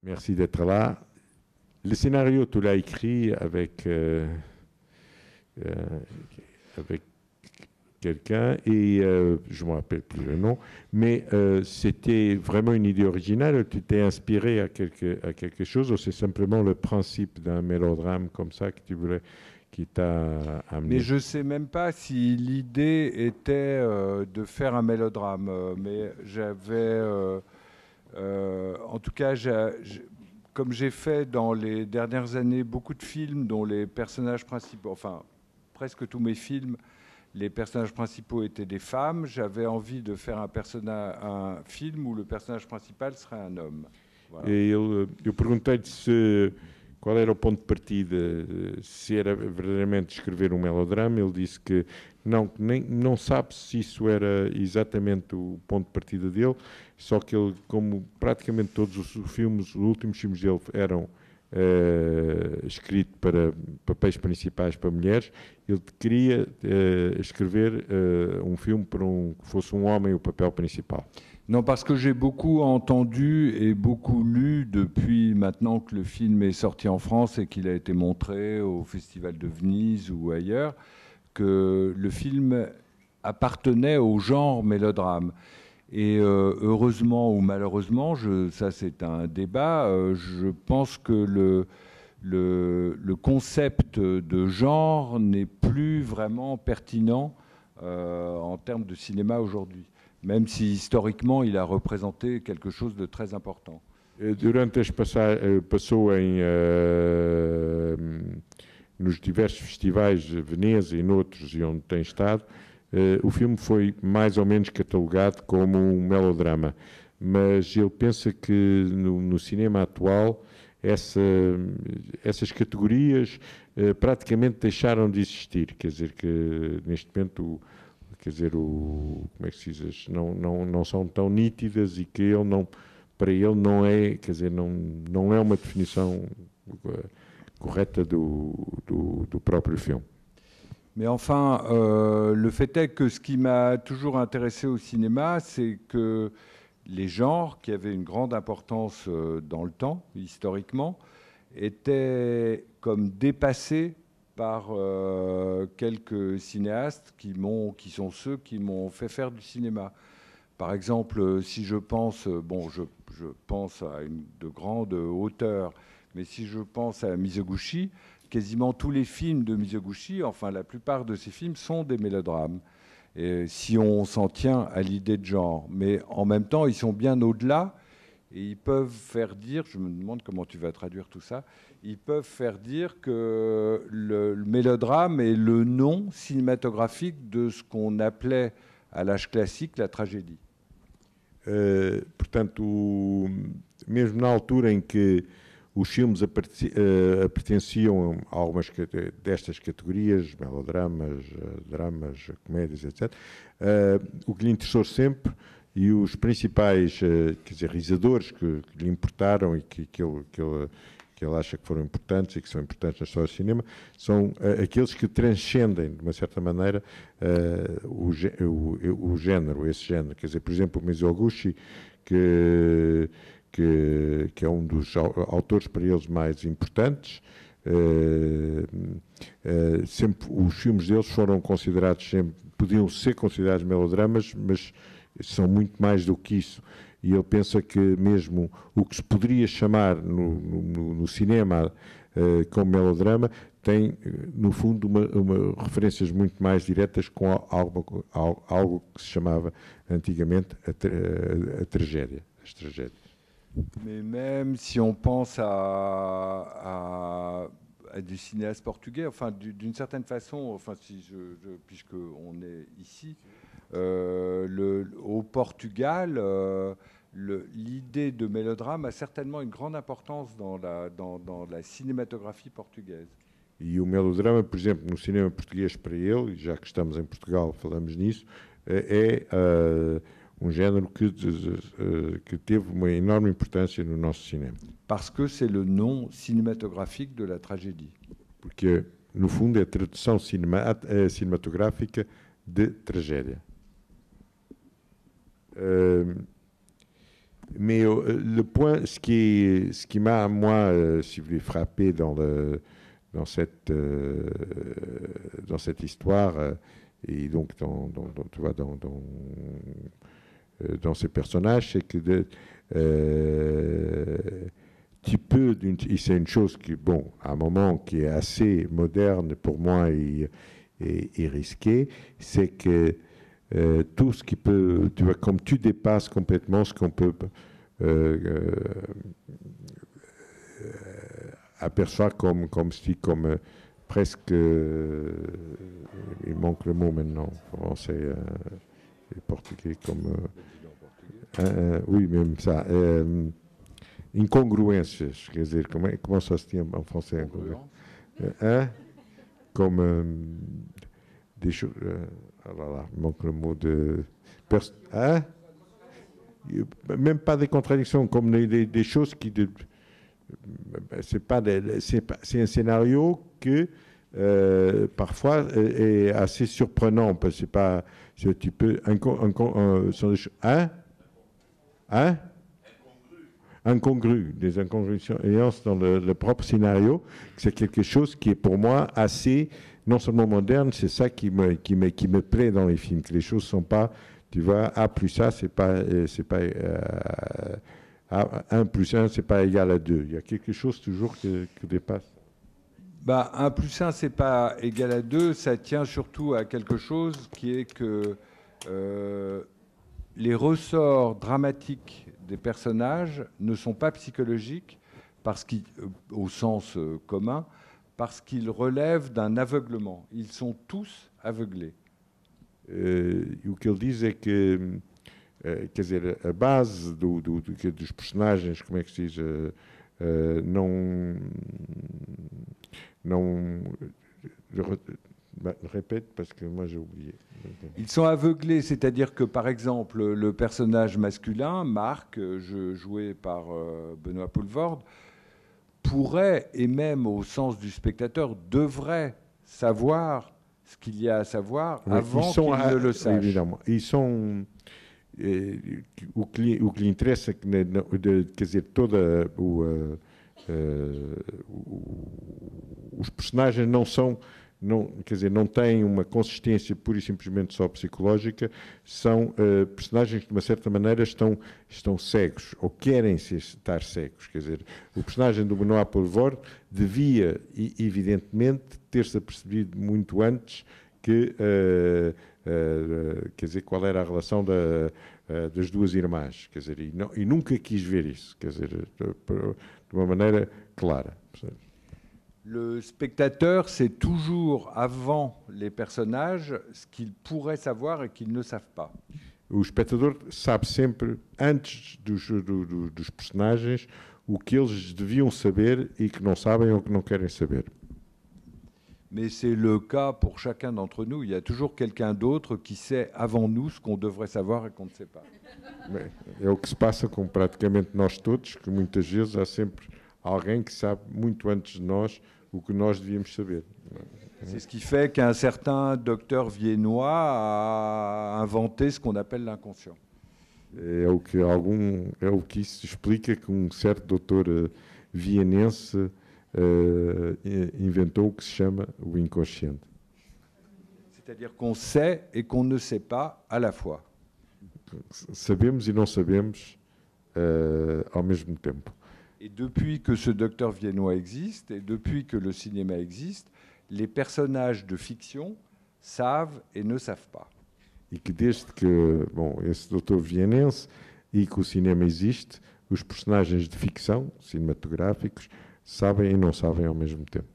Merci d'être là. Le scénario, tu l'as écrit euh, avec quelqu'un et je ne me rappelle plus le nom, mais c'était vraiment une idée originale. Tu t'es inspiré à quelque chose ou c'est simplement le principe d'un mélodrame comme ça que tu voulais, qui t'a Mais amené? je sais même pas si l'idée était de faire un mélodrame. Mais en tout cas, comme j'ai fait dans les dernières années beaucoup de films dont les personnages principaux, enfin presque tous mes films, les personnages principaux étaient des femmes, j'avais envie de faire un film où le personnage principal serait un homme. Voilà. Eu perguntei-lhe se qual era o ponto de partida, se era verdadeiramente escrever um melodrama. Ele disse que não sabe se isso era exatamente o ponto de partida dele, só que ele, como praticamente todos os filmes, os últimos filmes dele eram escritos para papéis principais para mulheres, ele queria escrever um filme para que fosse um homem o papel principal. Non, parce que j'ai beaucoup entendu et beaucoup lu depuis maintenant que le film est sorti en France et qu'il a été montré au Festival de Venise ou ailleurs, que le film appartenait au genre mélodrame. Et heureusement ou malheureusement, ça c'est un débat, je pense que le concept de genre n'est plus vraiment pertinent en termes de cinéma aujourd'hui, même si historiquement il a représenté quelque chose de très important. Durante passou nos diversos festivais de Veneza e noutros e onde tem estado, o filme foi mais ou menos catalogado como um melodrama, mas ele pensa que no cinema atual essas categorias praticamente deixaram de existir, quer dizer que neste momento quer dizer, como é que se diz, não são tão nítidas e que ele não, para ele não é, quer dizer, não é uma definição correta do próprio filme. Mais enfin, le fait est que ce qui m'a toujours intéressé au cinéma, c'est que les genres, qui avaient une grande importance dans le temps, historiquement, étaient comme dépassés par quelques cinéastes qui sont ceux qui m'ont fait faire du cinéma. Par exemple, si je pense, je pense à de grandes hauteurs, mais si je pense à Mizoguchi, quasiment tous les films de Mizoguchi, enfin la plupart de ces films sont des mélodrames. Et si on s'en tient à l'idée de genre. Mais en même temps, ils sont bien au-delà et ils peuvent faire dire, je me demande comment tu vas traduire tout ça, ils peuvent faire dire que le mélodrame est le nom cinématographique de ce qu'on appelait à l'âge classique la tragédie. Portanto, mesmo na altura em que os filmes pertenciam a algumas destas categorias, melodramas, dramas, comédias, etc., o que lhe interessou sempre e os principais quer dizer, realizadores que lhe importaram e que ele acha que foram importantes e que são importantes na história do cinema, são aqueles que transcendem, de uma certa maneira, o género, esse género. Quer dizer, por exemplo, o Mizoguchi, que é um dos autores para eles mais importantes, sempre os filmes deles foram considerados, sempre, podiam ser considerados melodramas, mas são muito mais do que isso. E ele pensa que mesmo o que se poderia chamar no cinema como melodrama tem, no fundo, referências muito mais diretas com algo que se chamava antigamente a tragédia, as tragédias. Mais même si on pense à des cinéastes portugais, enfin d'une certaine façon, enfin puisque on est ici, au Portugal, l'idée de mélodrame a certainement une grande importance dans la cinématographie portugaise. E o melodrama, por exemplo, no cinema português para ele, já que estamos em Portugal, falamos nisso, um género que teve uma enorme importância no nosso cinema. Parce que c'est le nom cinématographique de la tragédie. Porque, no fundo, é a tradução cinematográfica de tragédia. Mais le point, ce qui m'a, moi, si vous voulez, frappé dans cette histoire, et donc tu vois, dans ces personnages, c'est que tu peux, et c'est une chose qui, bon, à un moment qui est assez moderne pour moi et risquée, c'est que tout ce qui peut, tu vois, comme tu dépasses complètement ce qu'on peut apercevoir comme presque, il manque le mot maintenant, français et portugais, comme, oui, même ça, incongruências, quer dizer, comment ça se dit en français? Hein? Comme des choses, ah là là, il manque le mot de, hein? Même pas des contradictions, comme des choses qui, c'est un scénario que parfois est assez surprenant, parce que c'est pas, tu peux, hein? Hein? Incongru, des incongruences dans le propre scénario, c'est quelque chose qui est pour moi assez, non seulement moderne, c'est ça qui me plaît dans les films, que les choses sont pas, tu vois, A plus A, c'est pas 1 plus 1, c'est pas égal à 2. Il y a quelque chose toujours qui dépasse. Bah, 1 plus 1, c'est pas égal à 2, ça tient surtout à quelque chose qui est que les ressorts dramatiques des personnages ne sont pas psychologiques parce au sens commun, parce qu'ils relèvent d'un aveuglement. Ils sont tous aveuglés. O que ele diz é que, quer dizer, a base dos personagens, como é que se diz, não répète parce que moi j'ai oublié. Ils sont aveuglés, c'est-à-dire que par exemple le personnage masculin, Marc, joué par Benoît Poelvoorde, pourrait, et même au sens du spectateur, devrait savoir ce qu'il y a à savoir avant qu'il ne le sache. Évidemment. Ils sont... o que lhe interessa, quer dizer, os personagens quer dizer, não têm uma consistência pura e simplesmente só psicológica, são personagens que de uma certa maneira estão cegos, ou querem estar cegos. Quer dizer, o personagem do Benoît Poelvoorde devia, evidentemente, ter-se apercebido muito antes que, quer dizer, qual era a relação das duas irmãs, quer dizer, e nunca quis ver isso, quer dizer, de uma maneira clara. Le spectateur sait toujours, avant les personnages, ce qu'ils pourraient savoir et qu'ils ne savent pas. O espectador sabe sempre, antes dos personagens, o que eles deviam saber e que não sabem ou que não querem saber. Mais c'est le cas pour chacun d'entre nous. Il y a toujours quelqu'un d'autre qui sait avant nous ce qu'on devrait savoir et qu'on ne sait pas. É o que se passa com praticamente nós todos, que muitas vezes há sempre alguém que sabe muito antes de nós o que nós devíamos saber. C'est ce qui fait qu'un certain docteur viennois a inventé ce qu'on appelle l'inconscient. É o que isso explica que certo doutor vienense inventou o que se chama o inconsciente. C'est-à-dire qu'on sait et qu'on ne sait pas à la fois. Sabemos e não sabemos ao mesmo tempo. Et depuis que ce docteur viennois existe, et depuis que le cinéma existe, les personnages de fiction savent et ne savent pas. E que desde que, bom, esse doutor vienense e que o cinema existe, os personagens de ficção, cinematográficos, sabem e não sabem ao mesmo tempo.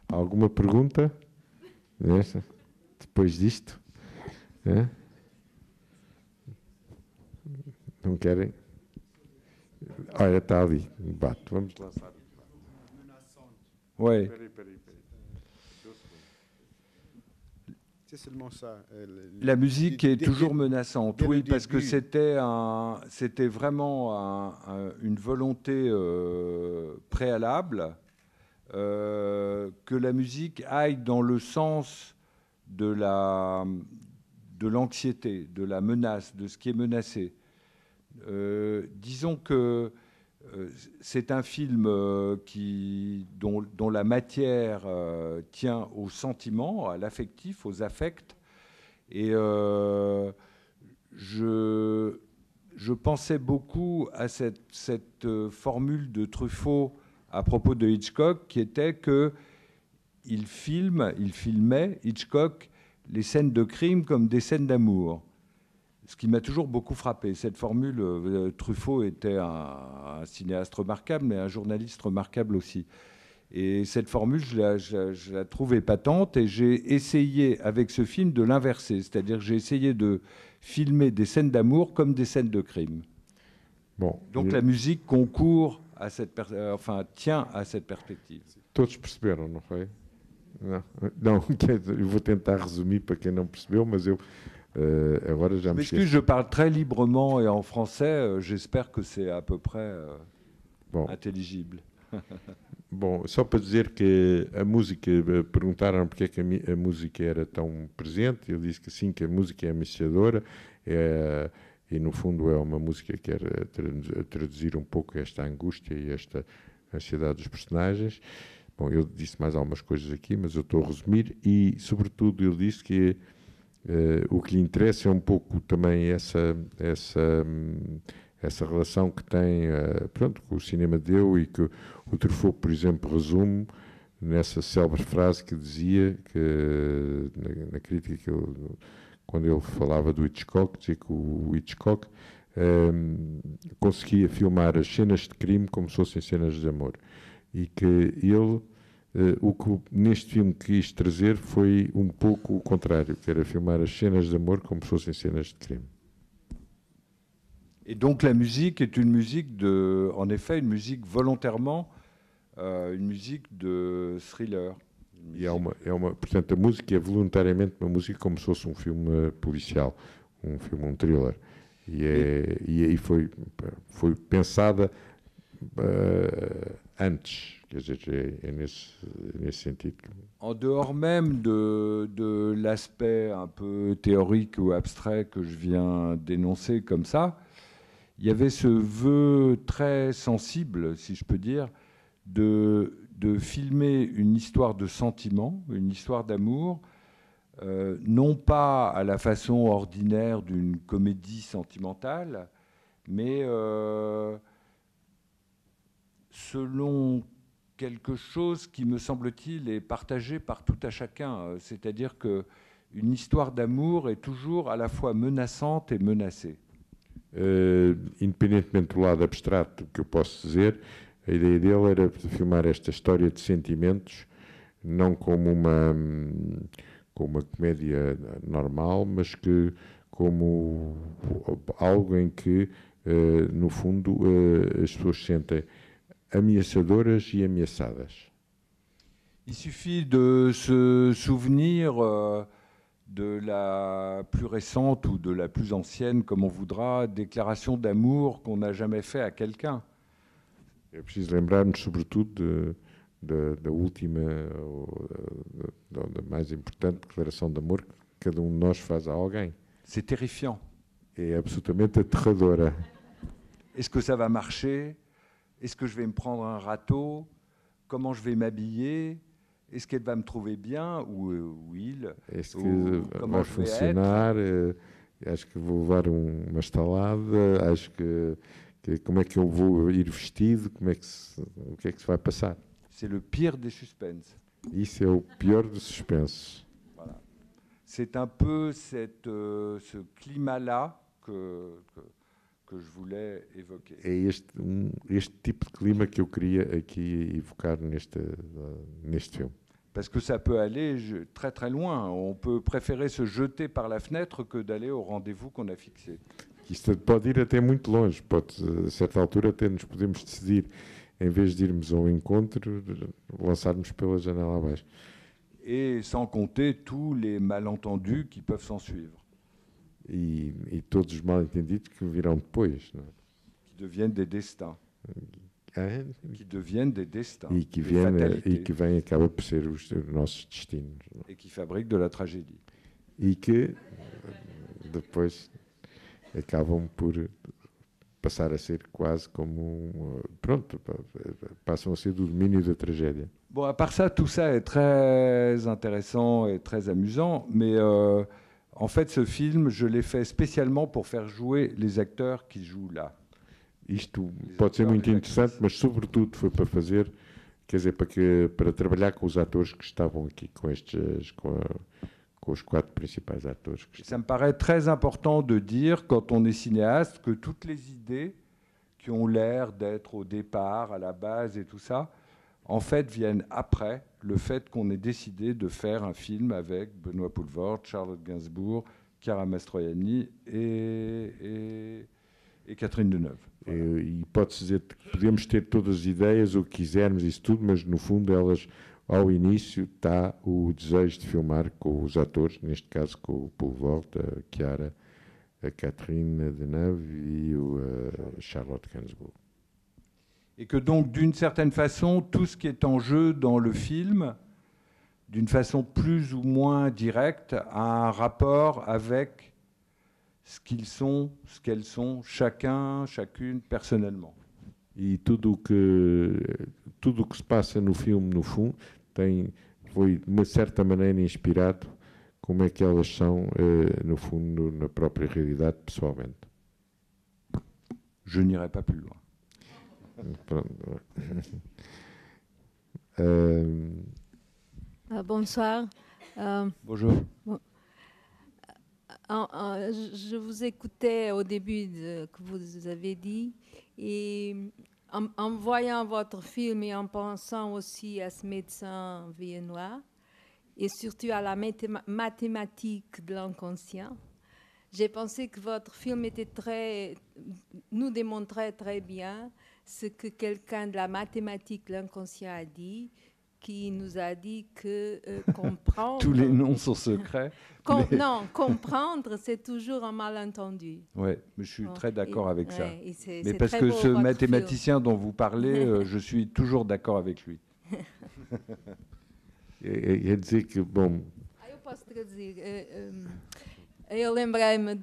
Alguma pergunta? Nessa? Depois disto? É? Não querem? Olha, está ali, bate. Vamos lançar. Oui. C'est seulement ça. La musique est toujours menaçante, oui, parce que c'était vraiment une volonté préalable que la musique aille dans le sens de de l'anxiété, de la menace, de ce qui est menacé. Disons que c'est un film dont la matière tient au sentiment, à l'affectif, aux affects. Et je pensais beaucoup à cette formule de Truffaut à propos de Hitchcock, qui était qu'il filmait, Hitchcock, les scènes de crime comme des scènes d'amour. Ce qui m'a toujours beaucoup frappé. Cette formule, Truffaut était un cinéaste remarquable, mais un journaliste remarquable aussi. Et cette formule, je la trouve épatante, et j'ai essayé avec ce film de l'inverser. C'est-à-dire que j'ai essayé de filmer des scènes d'amour comme des scènes de crime. Bom, Donc la musique concourt à tient à cette perspective. Todos perceberam, não foi? Não, eu vou tentar resumir para quem não percebeu, mas eu agora já me esqueci. Je parle très librement et en français, j'espère que c'est à peu près intelligible. Bom, só para dizer que a música, perguntaram porque é que a música era tão presente, eu disse que sim, que a música é ameaçadora, e no fundo é uma música que quer traduzir um pouco esta angústia e esta ansiedade dos personagens. Bom, eu disse mais algumas coisas aqui, mas eu estou a resumir, e sobretudo eu disse que o que lhe interessa é um pouco também essa relação que tem pronto, que o cinema deu, e que o Truffaut, por exemplo, resume nessa célebre frase que dizia, que na crítica, que quando ele falava do Hitchcock, dizia que o Hitchcock conseguia filmar as cenas de crime como se fossem cenas de amor. E que ele, o que neste filme quis trazer foi um pouco o contrário, que era filmar as cenas de amor como se fossem cenas de crime. Et donc la musique est une musique en effet, une musique volontairement, une musique de thriller. Portanto, a música é voluntariamente uma música como se fosse um filme policial, um thriller. E foi pensada antes, quer dizer, é nesse sentido. En dehors même de l'aspect un peu théorique ou abstrait que je viens d'énoncer comme ça, il y avait ce vœu très sensible, si je peux dire, de filmer une histoire de sentiment, une histoire d'amour, non pas à la façon ordinaire d'une comédie sentimentale, mais selon quelque chose qui, me semble-t-il, est partagé par tout à chacun. C'est-à-dire qu'une histoire d'amour est toujours à la fois menaçante et menacée. Independentemente do lado abstrato que eu posso dizer, a ideia dele era filmar esta história de sentimentos, não como uma comédia normal, mas que como algo em que, no fundo, as pessoas se sentem ameaçadoras e ameaçadas. Il suffit de se souvenir de la plus récente ou de la plus ancienne, comme on voudra, déclaration d'amour qu'on n'a jamais fait à quelqu'un. É preciso lembrar-nos, sobretudo, da última, da mais importante declaração de amor que cada de nós faz a alguém. C'est terrifiant. É absolutamente aterradora. Est-ce que ça va marcher? Est-ce que je vais me prendre un râteau? Comment je vais m'habiller? Est-ce qu'elle va me trouver bien ou il? Est-ce que vai funcionar? Acho que vou levar uma estalada. Acho que como é que eu vou ir vestido? O que é que se vai passar? C'est le pire des suspens. Isso é o pior dos suspensos. Voilà. C'est un peu ce climat-là que je voulais évoquer. É este tipo de clima que eu queria aqui evocar neste filme. Parce que ça peut aller très très loin. On peut préférer se jeter par la fenêtre que d'aller au rendez-vous qu'on a fixé. Isto pode ir até muito longe. A certa altura até nos podemos decidir, em vez de irmos ao encontro, lançarmos pela janela abaixo. Et sans compter tous les malentendus qui peuvent s'en suivre. E todos os mal-entendidos que virão depois, não é? Qui deviennent des destins. Qui deviennent des destins. E que vêm acaba por ser os nossos destinos. Et qui fabriquent de la tragédie. e que depois acabam por passar a ser quase como pronto, passam a ser do domínio da tragédia. Bon, à part ça, tout ça est très intéressant et très amusant, mais en fait, ce film, je l'ai fait spécialement pour faire jouer les acteurs qui jouent là. Isto pode ser muito interessante, mas sobretudo foi para fazer, quer dizer, para trabalhar com os atores que estavam aqui, com os 4 principais atores. Ça me paraît très important de dire, quand on est cinéaste, que toutes les idées qui ont l'air d'être au départ, à la base et tout ça, en fait, viennent après le fait qu'on ait décidé de faire un film avec Benoît Poelvoorde, Charlotte Gainsbourg, Chiara Mastroianni et Catherine Deneuve. Voilà. E pode-se dizer que podemos ter todas as ideias, o que quisermos, isso tudo, mas no fundo elas, ao início, está o desejo de filmar com os atores, neste caso com o Poelvoorde, a Chiara, a Catherine Deneuve e a Charlotte Gainsbourg. Et que donc, d'une certaine façon, tout ce qui est en jeu dans le film, d'une façon plus ou moins directe, a un rapport avec ce qu'ils sont, ce qu'elles sont, chacun, chacune, personnellement. E tudo o que se passa no filme, no fundo, foi de uma certa maneira inspirado como é que elas são, no fundo, na própria realidade, pessoalmente. Je n'irai pas plus loin. Bonsoir. Bonjour. Je vous écoutais au début que vous avez dit, et en voyant votre film et en pensant aussi à ce médecin viennois, et surtout à la mathématique de l'inconscient, j'ai pensé que votre film nous démontrait très bien ce que quelqu'un de la mathématique de l'inconscient a dit, qui nous a dit que comprendre... Tous les noms sont secrets. Non, comprendre, c'est toujours un malentendu. Oui, mais je suis très d'accord avec ça. Ouais, mais parce que ce mathématicien dont vous parlez, je suis toujours d'accord avec lui. Quer dizer que, bom... Eu posso traduzir. Eu lembrei-me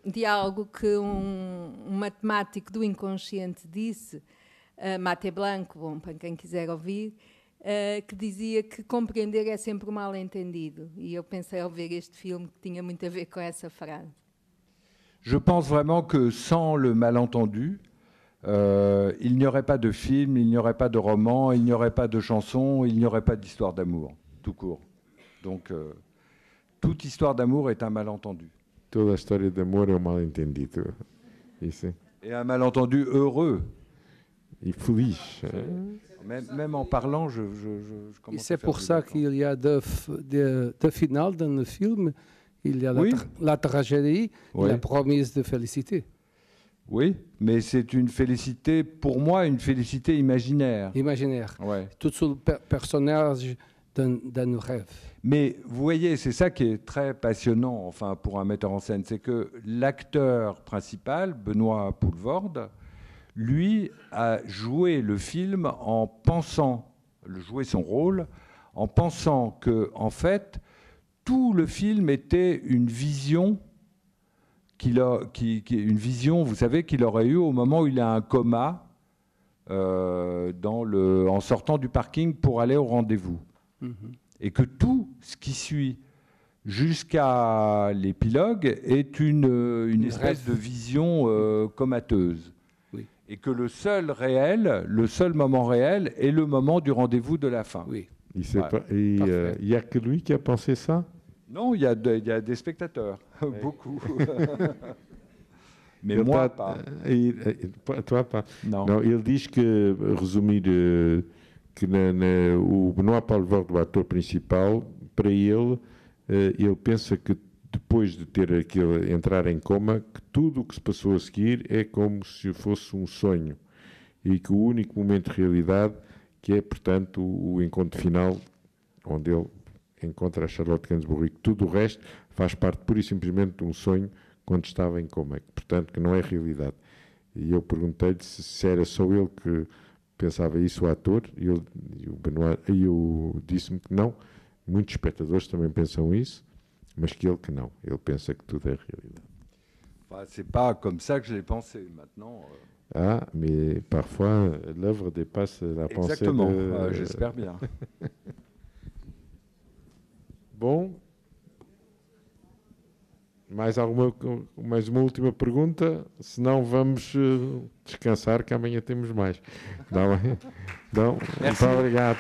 de algo que um matemático do inconsciente disse, Maté Blanco, bom, para quem quiser ouvir, que dizia que compreender é sempre um mal-entendido. E eu pensei ao ver este filme que tinha muito a ver com essa frase. Je pense vraiment que sans le malentendu, il n'y aurait pas de film, il n'y aurait pas de roman, il n'y aurait pas de chanson, il n'y aurait pas d'histoire d'amour, tout court. Donc, toute histoire d'amour est un malentendu. Toda a história de amor é um mal-entendido. Isso. Et un malentendu heureux. E feliz. Même en parlant, je commence. Et c'est pour ça qu'il y a deux finales dans le film. Il y a la tragédie et la promesse de félicité. Oui, mais c'est une félicité, pour moi, une félicité imaginaire. Imaginaire. Ouais. Tout sur le personnage d'un rêve. Mais vous voyez, c'est ça qui est très passionnant, enfin, pour un metteur en scène, c'est que l'acteur principal, Benoît Poelvoorde, lui a joué le film en pensant, joué son rôle, en pensant que, en fait, tout le film était une vision une vision, vous savez, qu'il aurait eue au moment où il a un coma en sortant du parking pour aller au rendez-vous. Et que tout ce qui suit jusqu'à l'épilogue est une espèce de vision comateuse. Oui. Et que le seul moment réel est le moment du rendez-vous de la fin. Oui. Il n'y a que lui qui a pensé ça? Non, il y a des spectateurs, beaucoup. Mais moi, pas. Toi, pas. Não. Não, ele diz que, resumir, que o Benoît Poelvoorde, o ator principal, para ele pensa que depois de ter entrar em coma, que tudo o que se passou a seguir é como se fosse um sonho e que o único momento de realidade que é, portanto, o encontro final, onde ele encontra a Charlotte Gainsbourg, e que tudo o resto faz parte pura e simplesmente de um sonho quando estava em coma, portanto, que não é realidade. E eu perguntei-lhe se era só ele que pensava isso, o ator, e o Benoît disse-me que não, muitos espectadores também pensam isso, mas que não. Ele pensa que tudo é realidade. Enfin, c'est pas comme ça que je l'ai pensé. Maintenant. Ah, mais parfois l'œuvre dépasse la pensée. Exactement. J'espère bien. Bom. Mais uma última pergunta? Senão vamos descansar, que amanhã temos mais. Tá bem? Então, muito obrigado.